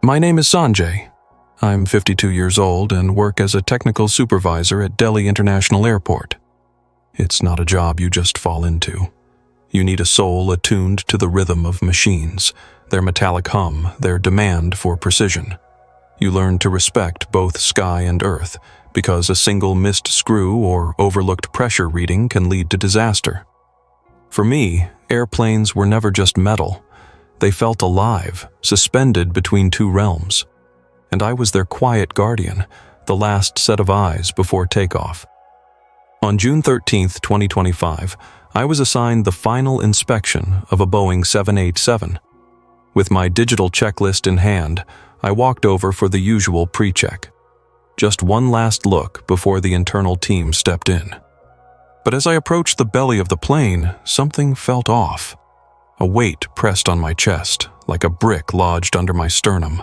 My name is Sanjay. I'm 52 years old and work as a technical supervisor at Delhi International Airport. It's not a job you just fall into. You need a soul attuned to the rhythm of machines, their metallic hum, their demand for precision. You learn to respect both sky and earth, because a single missed screw or overlooked pressure reading can lead to disaster. For me, airplanes were never just metal. They felt alive, suspended between two realms. And I was their quiet guardian, the last set of eyes before takeoff. On June 13, 2025, I was assigned the final inspection of a Boeing 787. With my digital checklist in hand, I walked over for the usual pre-check. Just one last look before the internal team stepped in. But as I approached the belly of the plane, something felt off. A weight pressed on my chest, like a brick lodged under my sternum.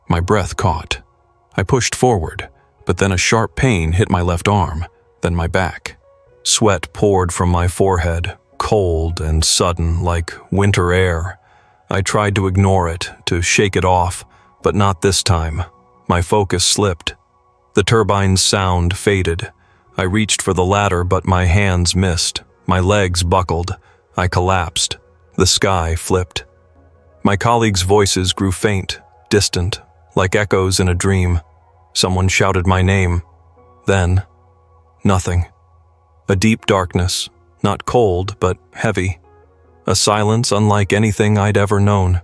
My breath caught. I pushed forward, but then a sharp pain hit my left arm, then my back. Sweat poured from my forehead, cold and sudden, like winter air. I tried to ignore it, to shake it off, but not this time. My focus slipped. The turbine's sound faded. I reached for the ladder, but my hands missed. My legs buckled. I collapsed. The sky flipped. My colleagues' voices grew faint, distant, like echoes in a dream. Someone shouted my name. Then, nothing. A deep darkness, not cold, but heavy. A silence unlike anything I'd ever known.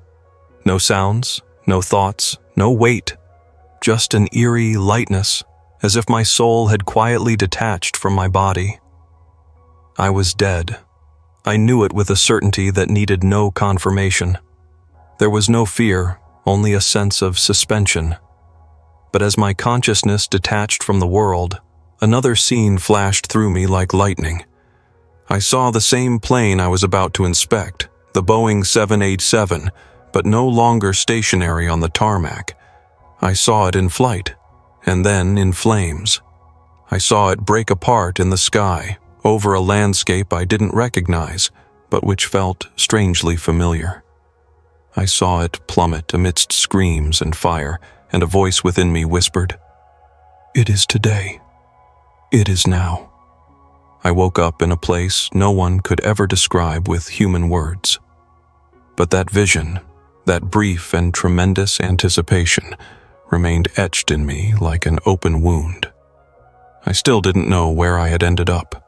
No sounds, no thoughts, no weight. Just an eerie lightness, as if my soul had quietly detached from my body. I was dead. I knew it with a certainty that needed no confirmation. There was no fear, only a sense of suspension. But as my consciousness detached from the world, another scene flashed through me like lightning. I saw the same plane I was about to inspect, the Boeing 787, but no longer stationary on the tarmac. I saw it in flight, and then in flames. I saw it break apart in the sky, over a landscape I didn't recognize, but which felt strangely familiar. I saw it plummet amidst screams and fire, and a voice within me whispered, "It is today. It is now." I woke up in a place no one could ever describe with human words. But that vision, that brief and tremendous anticipation, remained etched in me like an open wound. I still didn't know where I had ended up.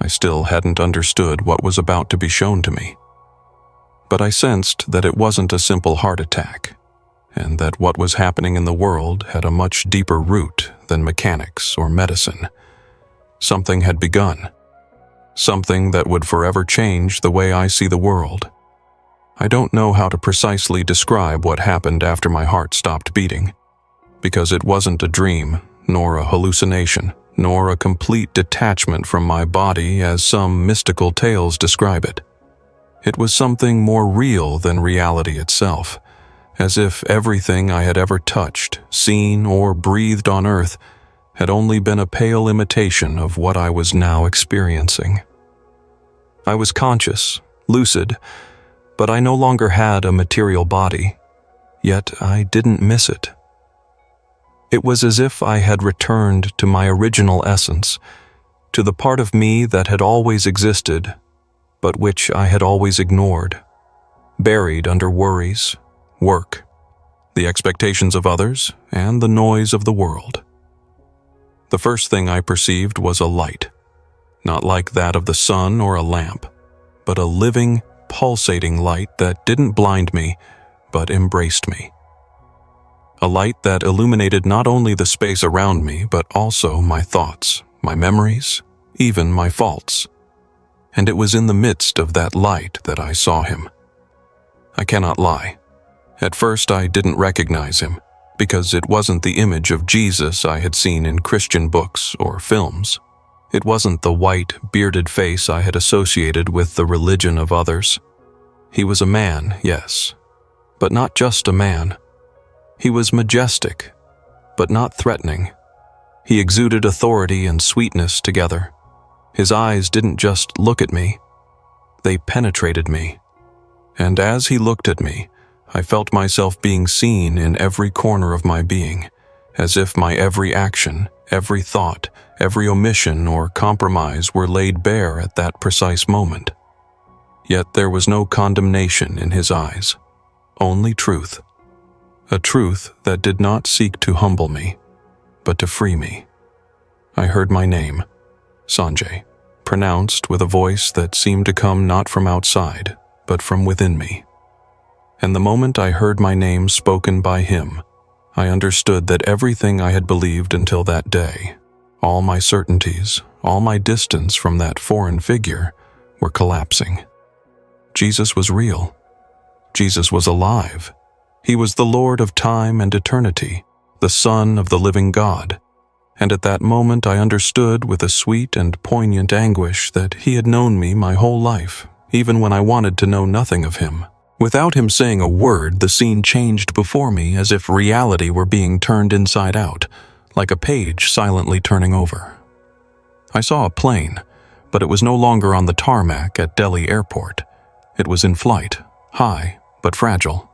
I still hadn't understood what was about to be shown to me. But I sensed that it wasn't a simple heart attack, and that what was happening in the world had a much deeper root than mechanics or medicine. Something had begun. Something that would forever change the way I see the world. I don't know how to precisely describe what happened after my heart stopped beating, because it wasn't a dream, nor a hallucination, nor a complete detachment from my body as some mystical tales describe it. It was something more real than reality itself, as if everything I had ever touched, seen, or breathed on earth had only been a pale imitation of what I was now experiencing. I was conscious, lucid, but I no longer had a material body, yet I didn't miss it. It was as if I had returned to my original essence, to the part of me that had always existed, but which I had always ignored, buried under worries, work, the expectations of others, and the noise of the world. The first thing I perceived was a light, not like that of the sun or a lamp, but a living, pulsating light that didn't blind me, but embraced me. A light that illuminated not only the space around me, but also my thoughts, my memories, even my faults. And it was in the midst of that light that I saw him. I cannot lie. At first I didn't recognize him, because it wasn't the image of Jesus I had seen in Christian books or films. It wasn't the white, bearded face I had associated with the religion of others. He was a man, yes, but not just a man. He was majestic, but not threatening. He exuded authority and sweetness together. His eyes didn't just look at me, they penetrated me. And as he looked at me, I felt myself being seen in every corner of my being, as if my every action, every thought, every omission or compromise were laid bare at that precise moment. Yet there was no condemnation in his eyes, only truth. A truth that did not seek to humble me, but to free me. I heard my name, Sanjay, pronounced with a voice that seemed to come not from outside, but from within me. And the moment I heard my name spoken by him, I understood that everything I had believed until that day, all my certainties, all my distance from that foreign figure, were collapsing. Jesus was real. Jesus was alive. He was the Lord of time and eternity, the Son of the living God. And at that moment I understood with a sweet and poignant anguish that he had known me my whole life, even when I wanted to know nothing of him. Without him saying a word, the scene changed before me as if reality were being turned inside out, like a page silently turning over. I saw a plane, but it was no longer on the tarmac at Delhi Airport. It was in flight, high but fragile.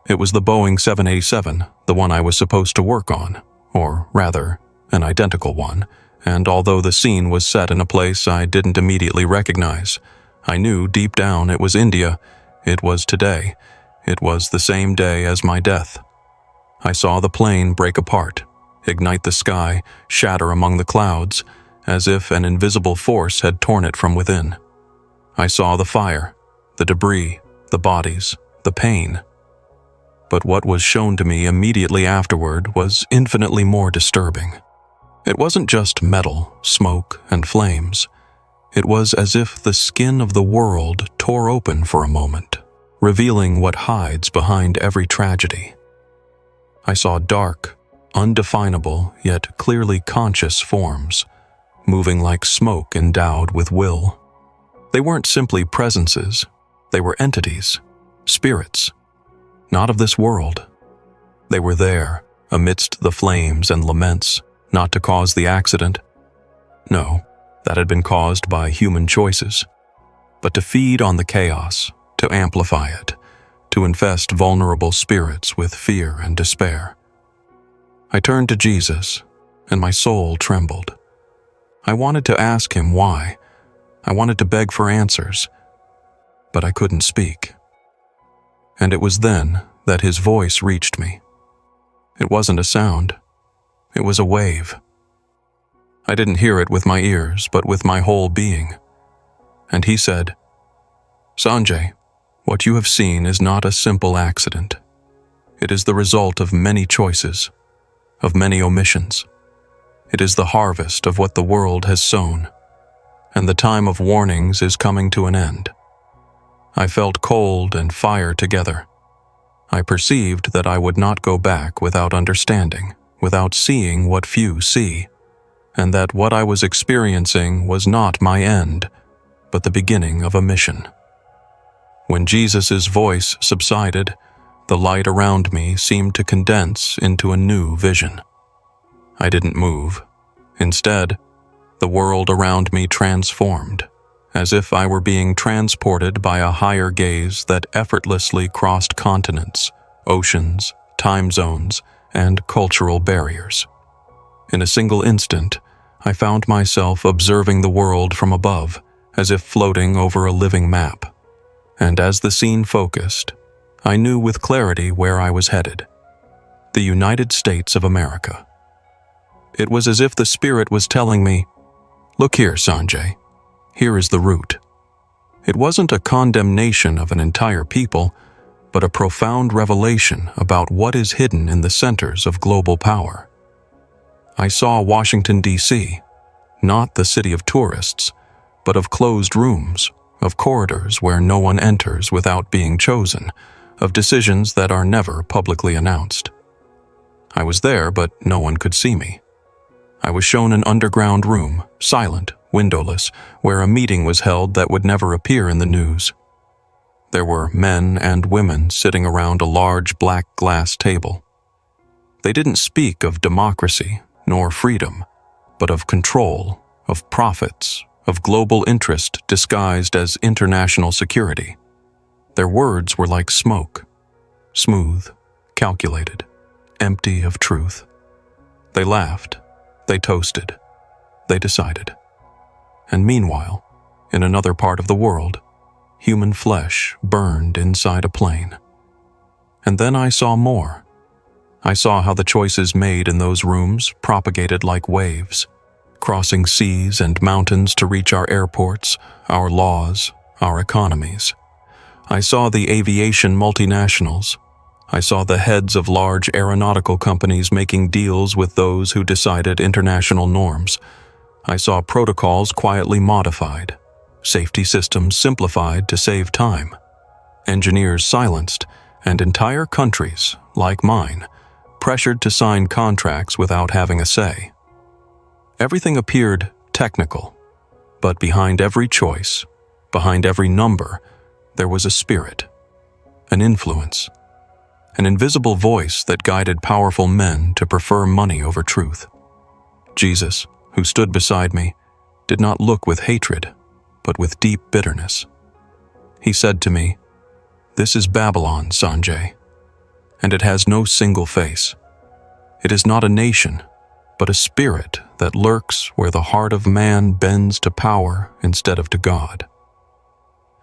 It was the Boeing 787, the one I was supposed to work on, or rather, an identical one, and although the scene was set in a place I didn't immediately recognize, I knew deep down it was India. It was today. It was the same day as my death. I saw the plane break apart, ignite the sky, shatter among the clouds, as if an invisible force had torn it from within. I saw the fire, the debris, the bodies, the pain. But what was shown to me immediately afterward was infinitely more disturbing. It wasn't just metal, smoke, and flames. It was as if the skin of the world tore open for a moment, revealing what hides behind every tragedy. I saw dark, undefinable, yet clearly conscious forms, moving like smoke endowed with will. They weren't simply presences, they were entities, spirits, not of this world. They were there, amidst the flames and laments, not to cause the accident. No, that had been caused by human choices, but to feed on the chaos, to amplify it, to infest vulnerable spirits with fear and despair. I turned to Jesus, and my soul trembled. I wanted to ask him why. I wanted to beg for answers, but I couldn't speak. And it was then that his voice reached me. It wasn't a sound. It was a wave. I didn't hear it with my ears, but with my whole being. And he said, "Sanjay, what you have seen is not a simple accident. It is the result of many choices, of many omissions. It is the harvest of what the world has sown, and the time of warnings is coming to an end." I felt cold and fire together. I perceived that I would not go back without understanding, without seeing what few see, and that what I was experiencing was not my end, but the beginning of a mission. When Jesus' voice subsided, the light around me seemed to condense into a new vision. I didn't move. Instead, the world around me transformed, as if I were being transported by a higher gaze that effortlessly crossed continents, oceans, time zones, and cultural barriers. In a single instant, I found myself observing the world from above, as if floating over a living map. And as the scene focused, I knew with clarity where I was headed: the United States of America. It was as if the Spirit was telling me, "Look here, Sanjay. Here is the route." It wasn't a condemnation of an entire people, but a profound revelation about what is hidden in the centers of global power. I saw Washington, D.C., not the city of tourists, but of closed rooms, of corridors where no one enters without being chosen, of decisions that are never publicly announced. I was there, but no one could see me. I was shown an underground room, silent, windowless, where a meeting was held that would never appear in the news. There were men and women sitting around a large black glass table. They didn't speak of democracy nor freedom, but of control, of profits, of global interest disguised as international security. Their words were like smoke, smooth, calculated, empty of truth. They laughed, they toasted, they decided. And meanwhile, in another part of the world, human flesh burned inside a plane. And then I saw more. I saw how the choices made in those rooms propagated like waves, crossing seas and mountains to reach our airports, our laws, our economies. I saw the aviation multinationals. I saw the heads of large aeronautical companies making deals with those who decided international norms. I saw protocols quietly modified, safety systems simplified to save time, engineers silenced, and entire countries, like mine, pressured to sign contracts without having a say. Everything appeared technical, but behind every choice, behind every number, there was a spirit, an influence, an invisible voice that guided powerful men to prefer money over truth. Jesus, who stood beside me, did not look with hatred, but with deep bitterness. He said to me, "This is Babylon, Sanjay, and it has no single face. It is not a nation, but a spirit that lurks where the heart of man bends to power instead of to God."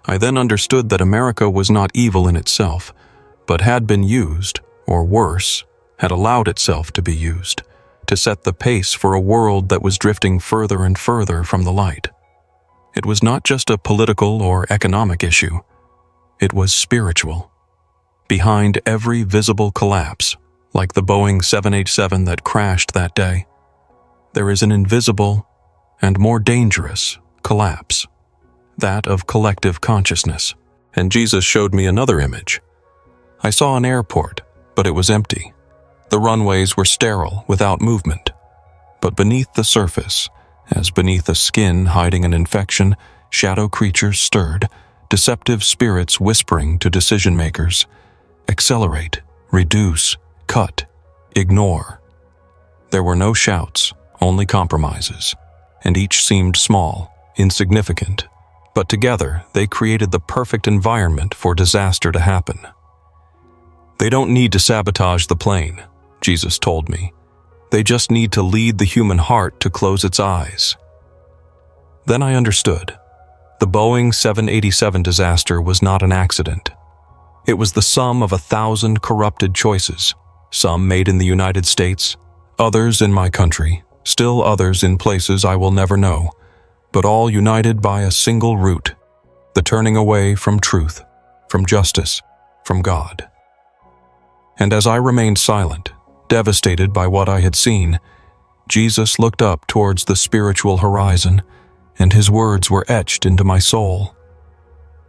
I then understood that America was not evil in itself, but had been used, or worse, had allowed itself to be used, to set the pace for a world that was drifting further and further from the light. It was not just a political or economic issue. It was spiritual. Behind every visible collapse, like the Boeing 787 that crashed that day, there is an invisible and more dangerous collapse, that of collective consciousness. And Jesus showed me another image. I saw an airport, but it was empty. The runways were sterile, without movement. But beneath the surface, as beneath a skin hiding an infection, shadow creatures stirred, deceptive spirits whispering to decision-makers, "Accelerate, reduce, cut, ignore." There were no shouts, only compromises, and each seemed small, insignificant, but together they created the perfect environment for disaster to happen. "They don't need to sabotage the plane," Jesus told me. "They just need to lead the human heart to close its eyes." Then I understood. The Boeing 787 disaster was not an accident. It was the sum of 1,000 corrupted choices, some made in the United States, others in my country, still others in places I will never know, but all united by a single root, the turning away from truth, from justice, from God. And as I remained silent, devastated by what I had seen, Jesus looked up towards the spiritual horizon, and his words were etched into my soul.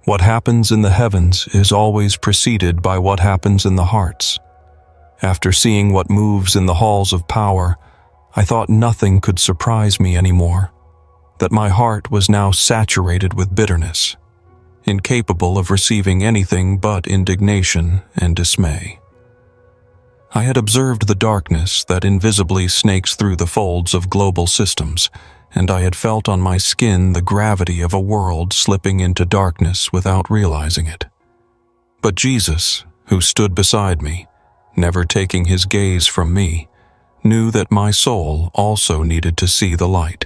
What happens in the heavens is always preceded by what happens in the hearts. After seeing what moves in the halls of power, I thought nothing could surprise me anymore, that my heart was now saturated with bitterness, incapable of receiving anything but indignation and dismay. I had observed the darkness that invisibly snakes through the folds of global systems, and I had felt on my skin the gravity of a world slipping into darkness without realizing it. But Jesus, who stood beside me, never taking his gaze from me, knew that my soul also needed to see the light,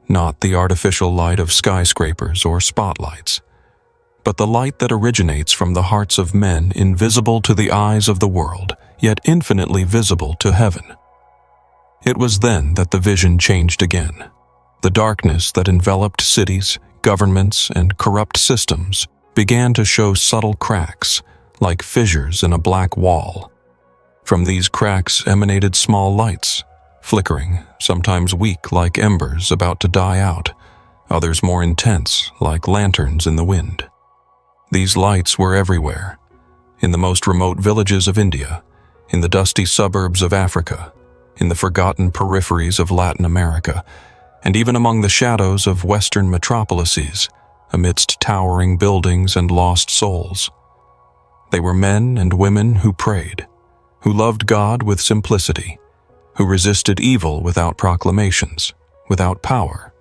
not the artificial light of skyscrapers or spotlights, but the light that originates from the hearts of men, invisible to the eyes of the world, yet infinitely visible to heaven. It was then that the vision changed again. The darkness that enveloped cities, governments, and corrupt systems began to show subtle cracks, like fissures in a black wall. From these cracks emanated small lights, flickering, sometimes weak like embers about to die out, others more intense like lanterns in the wind. These lights were everywhere, in the most remote villages of India, in the dusty suburbs of Africa, in the forgotten peripheries of Latin America, and even among the shadows of Western metropolises, amidst towering buildings and lost souls. They were men and women who prayed, who loved God with simplicity, who resisted evil without proclamations, without power,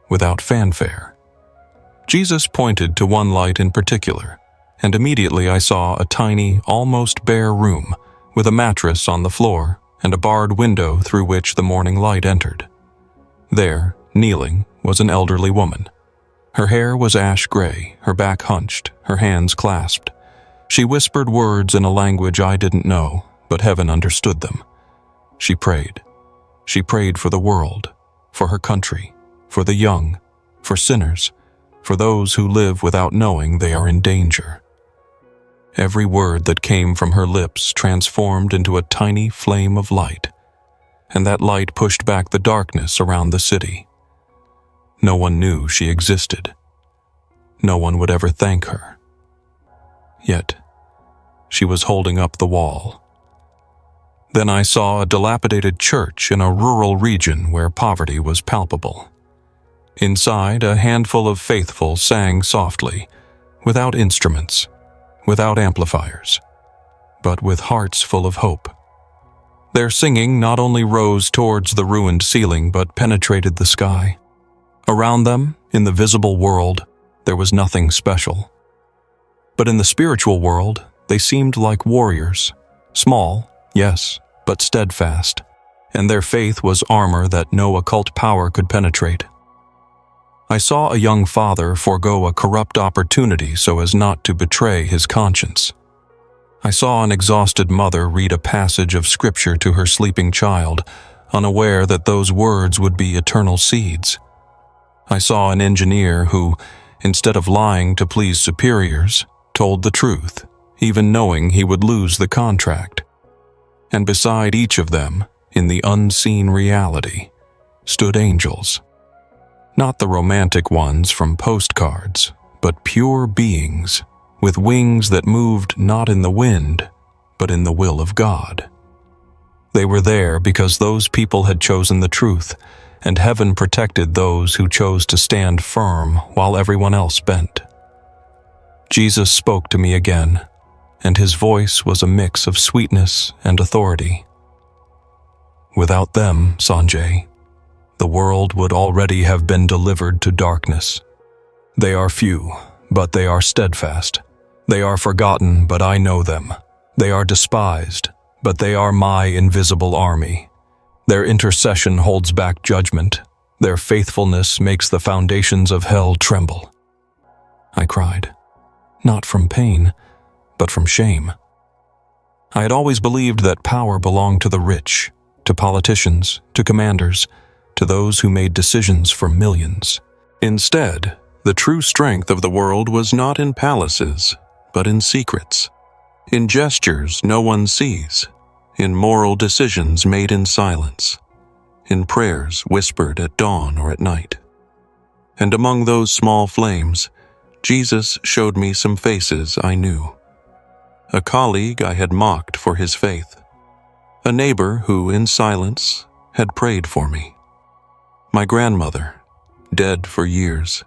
without fanfare. Jesus pointed to one light in particular, and immediately I saw a tiny, almost bare room with a mattress on the floor and a barred window through which the morning light entered. There, kneeling, was an elderly woman. Her hair was ash gray, her back hunched, her hands clasped. She whispered words in a language I didn't know, but heaven understood them. She prayed. She prayed for the world, for her country, for the young, for sinners, for those who live without knowing they are in danger. Every word that came from her lips transformed into a tiny flame of light, and that light pushed back the darkness around the city. No one knew she existed. No one would ever thank her. Yet, she was holding up the wall. Then I saw a dilapidated church in a rural region where poverty was palpable. Inside, a handful of faithful sang softly, without instruments, without amplifiers, but with hearts full of hope. Their singing not only rose towards the ruined ceiling but penetrated the sky. Around them, in the visible world, there was nothing special. But in the spiritual world, they seemed like warriors, small, yes, but steadfast, and their faith was armor that no occult power could penetrate. I saw a young father forego a corrupt opportunity so as not to betray his conscience. I saw an exhausted mother read a passage of scripture to her sleeping child, unaware that those words would be eternal seeds. I saw an engineer who, instead of lying to please superiors, told the truth, even knowing he would lose the contract. And beside each of them, in the unseen reality, stood angels. Not the romantic ones from postcards, but pure beings, with wings that moved not in the wind, but in the will of God. They were there because those people had chosen the truth, and heaven protected those who chose to stand firm while everyone else bent. Jesus spoke to me again, and his voice was a mix of sweetness and authority. Without them, Sanjay, the world would already have been delivered to darkness. They are few, but they are steadfast. They are forgotten, but I know them. They are despised, but they are my invisible army. Their intercession holds back judgment. Their faithfulness makes the foundations of hell tremble. I cried, not from pain, but from shame. I had always believed that power belonged to the rich, to politicians, to commanders, to those who made decisions for millions. Instead, the true strength of the world was not in palaces, but in secrets, in gestures no one sees, in moral decisions made in silence, in prayers whispered at dawn or at night. And among those small flames, Jesus showed me some faces I knew. A colleague I had mocked for his faith. A neighbor who, in silence, had prayed for me. My grandmother, dead for years,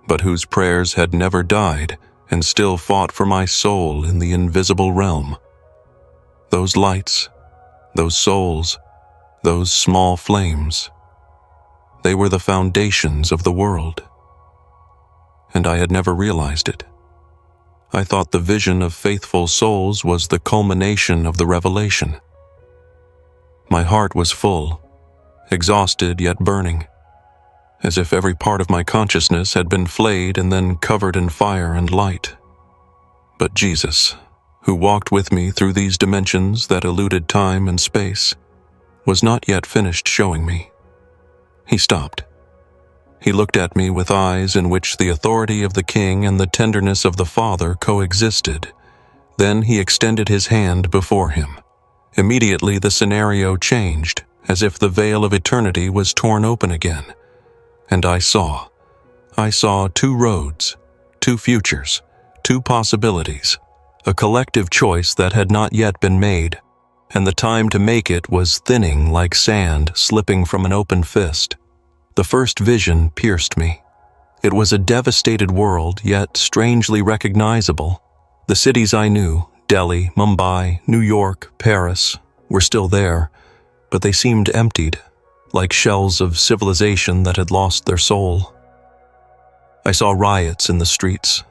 but whose prayers had never died and still fought for my soul in the invisible realm. Those lights, those souls, those small flames, they were the foundations of the world. And I had never realized it. I thought the vision of faithful souls was the culmination of the revelation. My heart was full, exhausted yet burning, as if every part of my consciousness had been flayed and then covered in fire and light. But Jesus, who walked with me through these dimensions that eluded time and space, was not yet finished showing me. He stopped. He looked at me with eyes in which the authority of the King and the tenderness of the Father coexisted. Then he extended his hand before him. Immediately the scenario changed, as if the veil of eternity was torn open again. And I saw two roads, two futures, two possibilities, a collective choice that had not yet been made, and the time to make it was thinning like sand slipping from an open fist. The first vision pierced me. It was a devastated world, yet strangely recognizable. The cities I knew, Delhi, Mumbai, New York, Paris, were still there, but they seemed emptied, like shells of civilization that had lost their soul. I saw riots in the streets,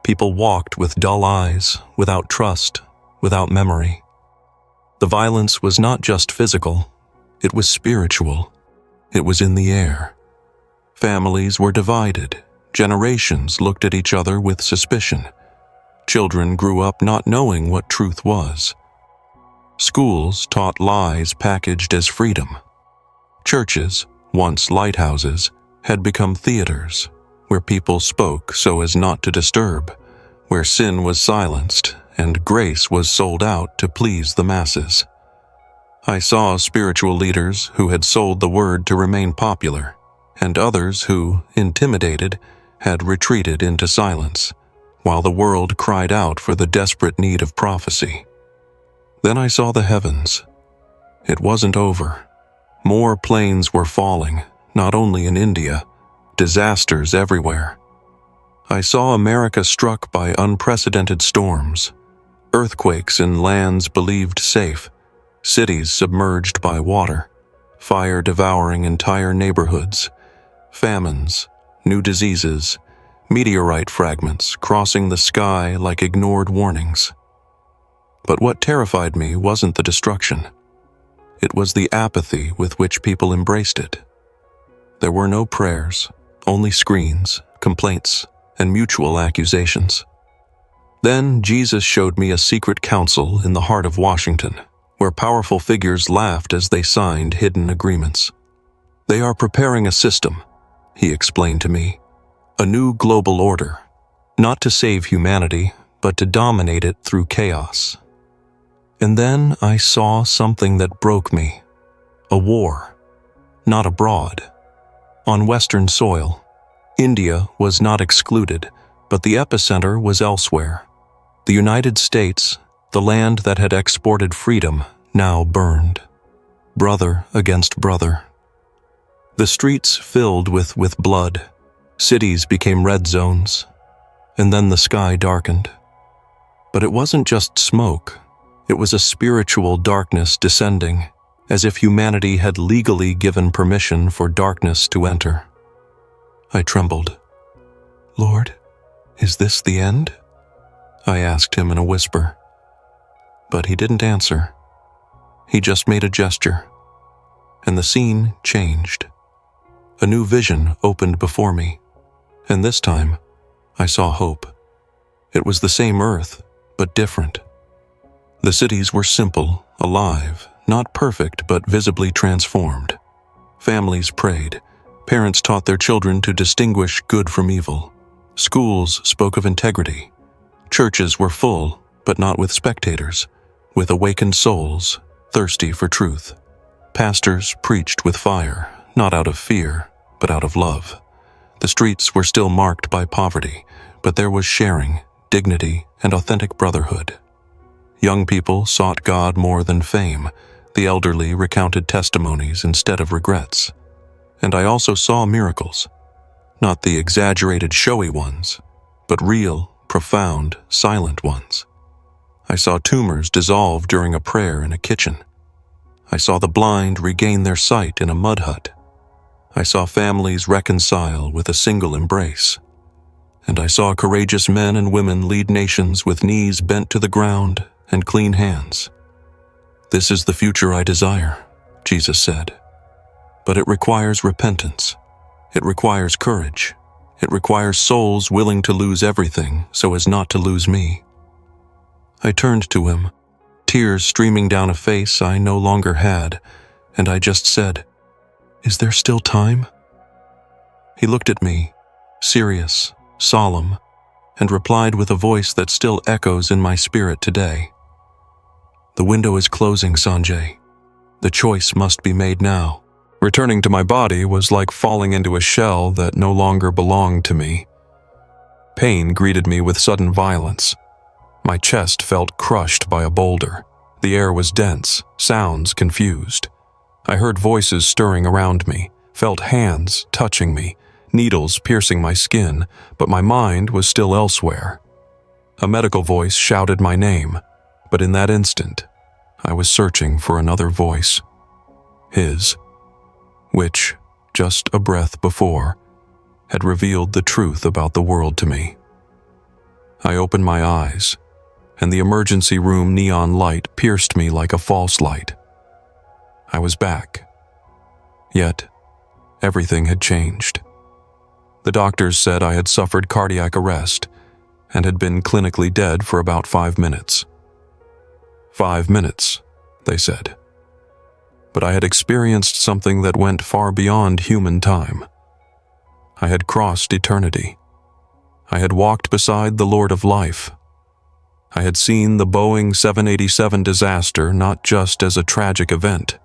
People walked with dull eyes, without trust, without memory. The violence was not just physical, it was spiritual. It was in the air. Families were divided. Generations looked at each other with suspicion. Children grew up not knowing what truth was. Schools taught lies packaged as freedom. Churches, once lighthouses, had become theaters, where people spoke so as not to disturb, where sin was silenced and grace was sold out to please the masses. I saw spiritual leaders who had sold the word to remain popular, and others who, intimidated, had retreated into silence, while the world cried out for the desperate need of prophecy. Then I saw the heavens. It wasn't over. More planes were falling, not only in India, disasters everywhere. I saw America struck by unprecedented storms, earthquakes in lands believed safe, cities submerged by water, fire devouring entire neighborhoods, famines, new diseases, meteorite fragments crossing the sky like ignored warnings. But what terrified me wasn't the destruction. It was the apathy with which people embraced it. There were no prayers, only screens, complaints, and mutual accusations. Then Jesus showed me a secret council in the heart of Washington, where powerful figures laughed as they signed hidden agreements. They are preparing a system, he explained to me, a new global order, not to save humanity, but to dominate it through chaos. And then I saw something that broke me. A war, not abroad. On Western soil, India was not excluded, but the epicenter was elsewhere. The United States, the land that had exported freedom, now burned. Brother against brother. The streets filled with blood. Cities became red zones. And then the sky darkened. But it wasn't just smoke. It was a spiritual darkness descending, as if humanity had legally given permission for darkness to enter. I trembled. Lord, is this the end? I asked him in a whisper. But he didn't answer. He just made a gesture, and the scene changed. A new vision opened before me, and this time I saw hope. It was the same earth, but different. The cities were simple, alive, not perfect, but visibly transformed. Families prayed. Parents taught their children to distinguish good from evil. Schools spoke of integrity. Churches were full, but not with spectators, with awakened souls, thirsty for truth. Pastors preached with fire, not out of fear, but out of love. The streets were still marked by poverty, but there was sharing, dignity, and authentic brotherhood. Young people sought God more than fame. The elderly recounted testimonies instead of regrets. And I also saw miracles. Not the exaggerated, showy ones, but real, profound, silent ones. I saw tumors dissolve during a prayer in a kitchen. I saw the blind regain their sight in a mud hut. I saw families reconcile with a single embrace. And I saw courageous men and women lead nations with knees bent to the ground and clean hands. This is the future I desire, Jesus said. But it requires repentance. It requires courage. It requires souls willing to lose everything so as not to lose me. I turned to him, tears streaming down a face I no longer had, and I just said, "Is there still time?" He looked at me, serious, solemn, and replied with a voice that still echoes in my spirit today. "The window is closing, Sanjay. The choice must be made now." Returning to my body was like falling into a shell that no longer belonged to me. Pain greeted me with sudden violence. My chest felt crushed by a boulder. The air was dense, sounds confused. I heard voices stirring around me, felt hands touching me, needles piercing my skin, but my mind was still elsewhere. A medical voice shouted my name, but in that instant, I was searching for another voice. His, which, just a breath before, had revealed the truth about the world to me. I opened my eyes, and the emergency room neon light pierced me like a false light. I was back. Yet, everything had changed. The doctors said I had suffered cardiac arrest and had been clinically dead for about 5 minutes. 5 minutes, they said. But I had experienced something that went far beyond human time. I had crossed eternity. I had walked beside the Lord of Life. I had seen the Boeing 787 disaster not just as a tragic event,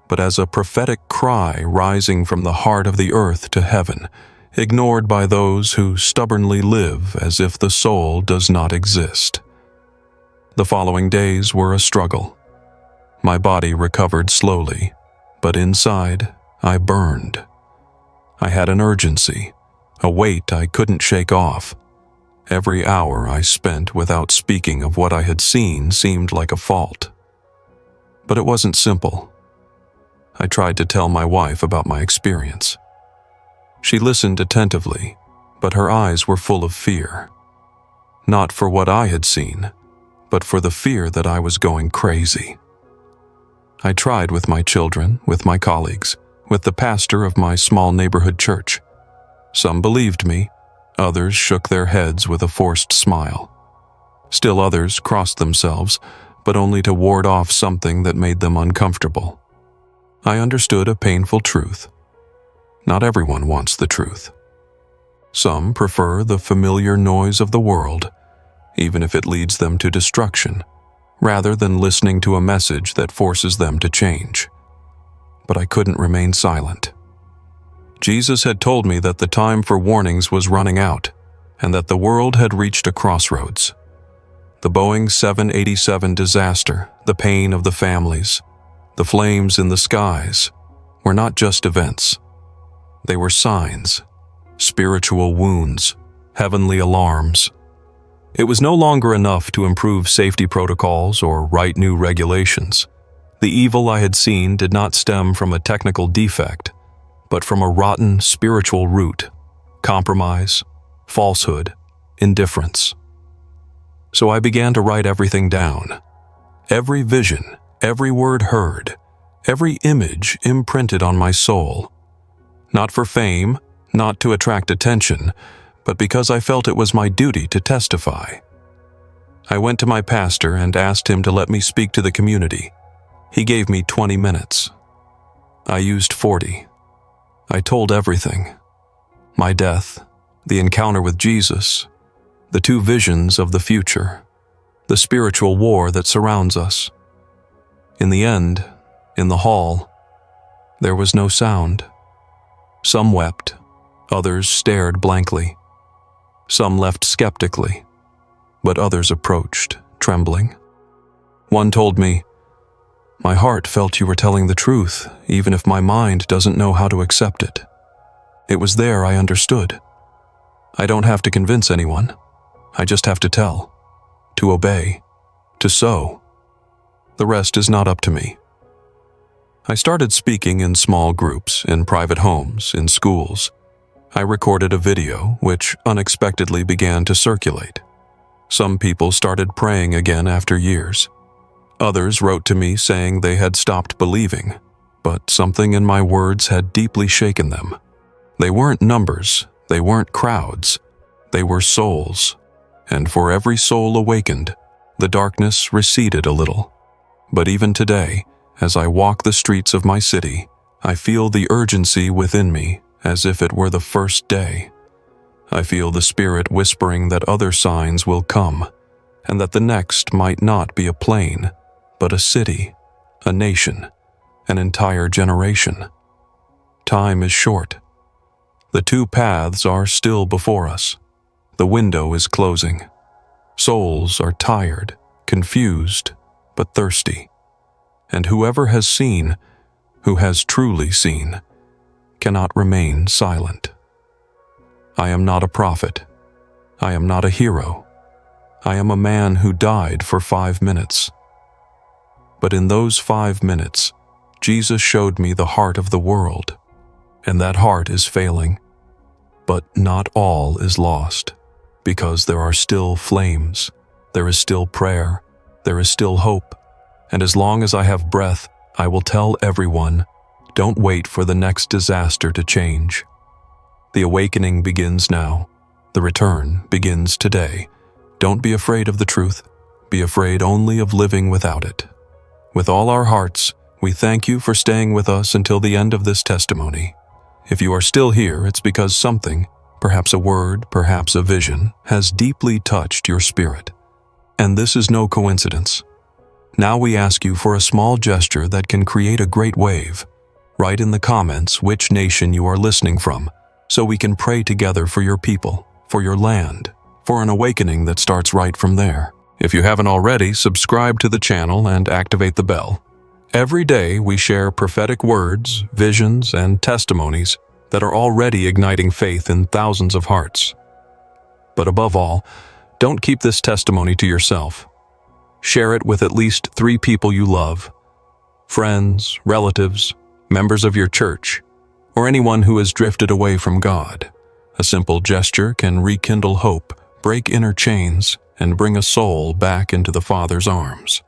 but as a prophetic cry rising from the heart of the earth to heaven, ignored by those who stubbornly live as if the soul does not exist. The following days were a struggle. My body recovered slowly, but inside I burned. I had an urgency, a weight I couldn't shake off. Every hour I spent without speaking of what I had seen seemed like a fault. But it wasn't simple. I tried to tell my wife about my experience. She listened attentively, but her eyes were full of fear. Not for what I had seen, but for the fear that I was going crazy. I tried with my children, with my colleagues, with the pastor of my small neighborhood church. Some believed me, others shook their heads with a forced smile. Still others crossed themselves, but only to ward off something that made them uncomfortable. I understood a painful truth. Not everyone wants the truth. Some prefer the familiar noise of the world, even if it leads them to destruction, rather than listening to a message that forces them to change. But I couldn't remain silent. Jesus had told me that the time for warnings was running out, and that the world had reached a crossroads. The Boeing 787 disaster, the pain of the families, the flames in the skies, were not just events. They were signs, spiritual wounds, heavenly alarms. It was no longer enough to improve safety protocols or write new regulations. The evil I had seen did not stem from a technical defect, but from a rotten spiritual root: compromise, falsehood, indifference. So I began to write everything down. Every vision, every word heard, every image imprinted on my soul. Not for fame, not to attract attention, but because I felt it was my duty to testify. I went to my pastor and asked him to let me speak to the community. He gave me 20 minutes. I used 40. I told everything: my death, the encounter with Jesus, the 2 visions of the future, the spiritual war that surrounds us. In the end, in the hall, there was no sound. Some wept, others stared blankly. Some left skeptically, but others approached, trembling. One told me, "My heart felt you were telling the truth, even if my mind doesn't know how to accept it. It was there I understood. I don't have to convince anyone. I just have to tell, to obey, to sow. The rest is not up to me." I started speaking in small groups, in private homes, in schools. I recorded a video, which unexpectedly began to circulate. Some people started praying again after years. Others wrote to me saying they had stopped believing, but something in my words had deeply shaken them. They weren't numbers, they weren't crowds, they were souls, and for every soul awakened, the darkness receded a little. But even today, as I walk the streets of my city, I feel the urgency within me as if it were the first day. I feel the Spirit whispering that other signs will come, and that the next might not be a plane, but a city, a nation, an entire generation. Time is short. The 2 paths are still before us. The window is closing. Souls are tired, confused, but thirsty. And whoever has seen, who has truly seen, cannot remain silent. I am not a prophet. I am not a hero. I am a man who died for 5 minutes. But in those 5 minutes, Jesus showed me the heart of the world, and that heart is failing. But not all is lost. because there are still flames, there is still prayer, there is still hope, and as long as I have breath, I will tell everyone, don't wait for the next disaster to change. The awakening begins now. The return begins today. Don't be afraid of the truth. Be afraid only of living without it. With all our hearts, we thank you for staying with us until the end of this testimony. If you are still here, it's because something, perhaps a word, perhaps a vision, has deeply touched your spirit. And this is no coincidence. Now we ask you for a small gesture that can create a great wave. Write in the comments which nation you are listening from, so we can pray together for your people, for your land, for an awakening that starts right from there. If you haven't already, subscribe to the channel and activate the bell. Every day we share prophetic words, visions, and testimonies that are already igniting faith in thousands of hearts. But above all, don't keep this testimony to yourself. Share it with at least 3 people you love: friends, relatives, members of your church, or anyone who has drifted away from God. A simple gesture can rekindle hope, break inner chains, and bring a soul back into the Father's arms.